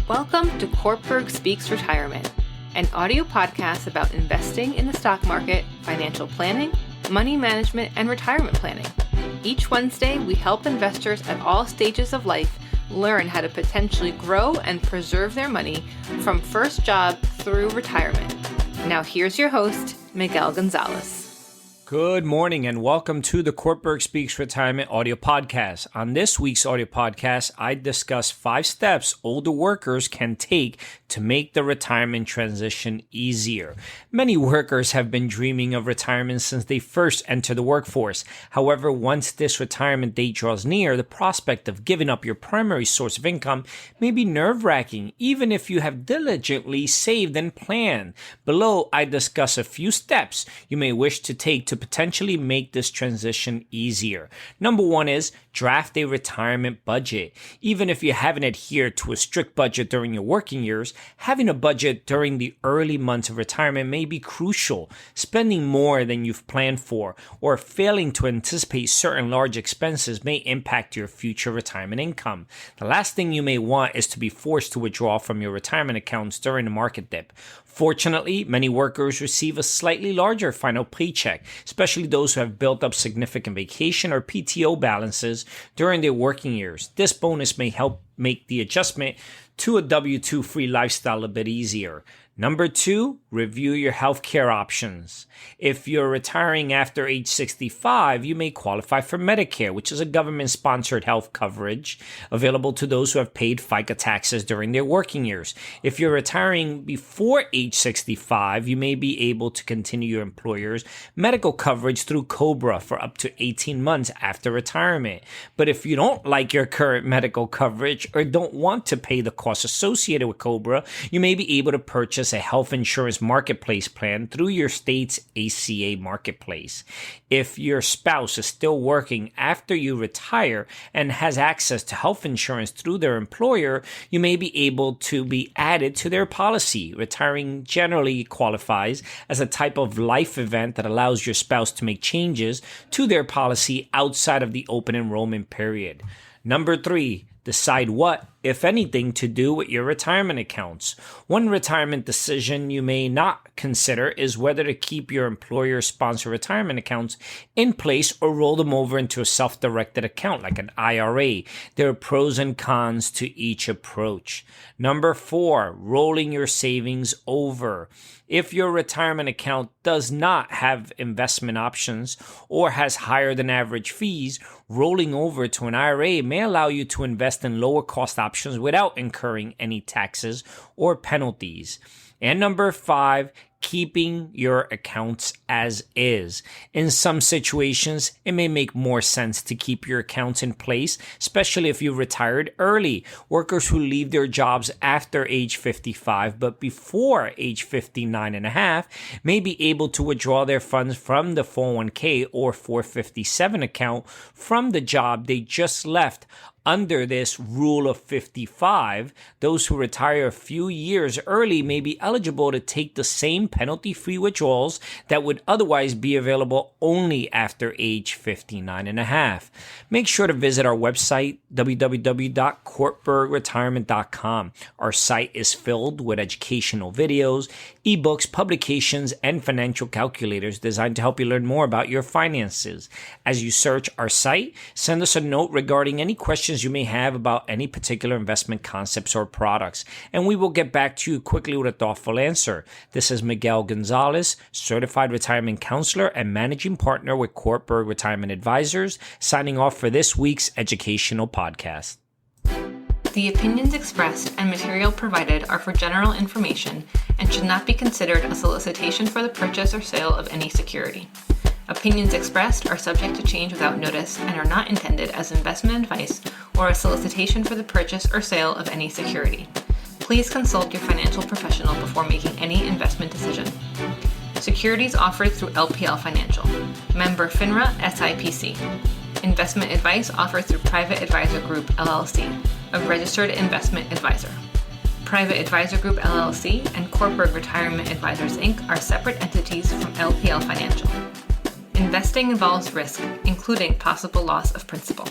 Welcome to Cortburg Speaks Retirement, an audio podcast about investing in the stock market, financial planning, money management, and retirement planning. Each Wednesday, we help investors at all stages of life learn how to potentially grow and preserve their money from first job through retirement. Now here's your host, Miguel Gonzalez. Good morning and welcome to the Cortburg Speaks Retirement audio podcast. On this week's audio podcast, I discuss 5 steps older workers can take to make the retirement transition easier. Many workers have been dreaming of retirement since they first entered the workforce. However, once this retirement date draws near, the prospect of giving up your primary source of income may be nerve-wracking, even if you have diligently saved and planned. Below, I discuss a few steps you may wish to take to potentially make this transition easier. Number 1 is draft a retirement budget. Even if you haven't adhered to a strict budget during your working years, having a budget during the early months of retirement may be crucial. Spending more than you've planned for or failing to anticipate certain large expenses may impact your future retirement income. The last thing you may want is to be forced to withdraw from your retirement accounts during the market dip. Fortunately, many workers receive a slightly larger final paycheck, especially those who have built up significant vacation or PTO balances during their working years. This bonus may help make the adjustment to a W-2 free lifestyle a bit easier. Number 2, review your healthcare options. If you're retiring after age 65, you may qualify for Medicare, which is a government-sponsored health coverage available to those who have paid FICA taxes during their working years. If you're retiring before age 65, you may be able to continue your employer's medical coverage through COBRA for up to 18 months after retirement. But if you don't like your current medical coverage or don't want to pay the costs associated with COBRA, you may be able to purchase a health insurance marketplace plan through your state's ACA marketplace. If your spouse is still working after you retire and has access to health insurance through their employer, you may be able to be added to their policy. Retiring generally qualifies as a type of life event that allows your spouse to make changes to their policy outside of the open enrollment period. Number 3, decide what, if anything, to do with your retirement accounts. One retirement decision you may not consider is whether to keep your employer-sponsored retirement accounts in place or roll them over into a self-directed account like an IRA. There are pros and cons to each approach. Number 4, rolling your savings over. If your retirement account does not have investment options or has higher than average fees, rolling over to an IRA may allow you to invest in lower cost options without incurring any taxes or penalties. And number 5, keeping your accounts as is. In some situations, it may make more sense to keep your accounts in place, especially if you retired early. Workers who leave their jobs after age 55 but before age 59 and a half may be able to withdraw their funds from the 401k or 457 account from the job they just left. Under this rule of 55, those who retire a few years early may be eligible to take the same penalty-free withdrawals that would otherwise be available only after age 59 and a half. Make sure to visit our website, www.cortburgretirement.com. Our site is filled with educational videos, ebooks, publications, and financial calculators designed to help you learn more about your finances. As you search our site, send us a note regarding any questions you may have about any particular investment concepts or products, and we will get back to you quickly with a thoughtful answer. This is Miguel Gonzalez, Certified Retirement Counselor and Managing Partner with Cortburg Retirement Advisors, signing off for this week's educational podcast. The opinions expressed and material provided are for general information and should not be considered a solicitation for the purchase or sale of any security. Opinions expressed are subject to change without notice and are not intended as investment advice or a solicitation for the purchase or sale of any security. Please consult your financial professional before making any investment decision. Securities offered through LPL Financial. Member FINRA SIPC. Investment advice offered through Private Advisor Group LLC, a registered investment advisor. Private Advisor Group LLC and Cortburg Retirement Advisors Inc. are separate entities from LPL Financial. Investing involves risk, including possible loss of principal.